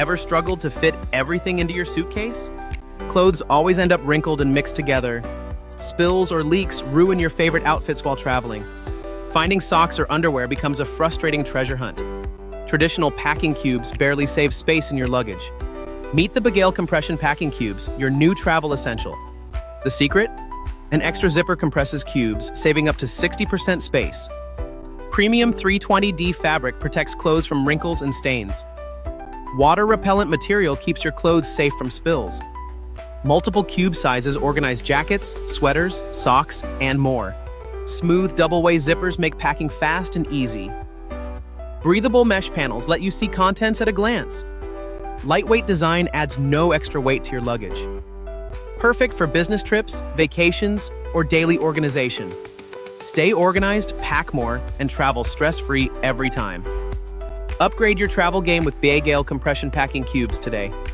Ever struggled to fit everything into your suitcase? Clothes always end up wrinkled and mixed together. Spills or leaks ruin your favorite outfits while traveling. Finding socks or underwear becomes a frustrating treasure hunt. Traditional packing cubes barely save space in your luggage. Meet the Begale Compression Packing Cubes, your new travel essential. The secret? An extra zipper compresses cubes, saving up to 60% space. Premium 320D fabric protects clothes from wrinkles and stains. Water-repellent material keeps your clothes safe from spills. Multiple cube sizes organize jackets, sweaters, socks, and more. Smooth double-way zippers make packing fast and easy. Breathable mesh panels let you see contents at a glance. Lightweight design adds no extra weight to your luggage. Perfect for business trips, vacations, or daily organization. Stay organized, pack more, and travel stress-free every time. Upgrade your travel game with Begale Compression Packing Cubes today.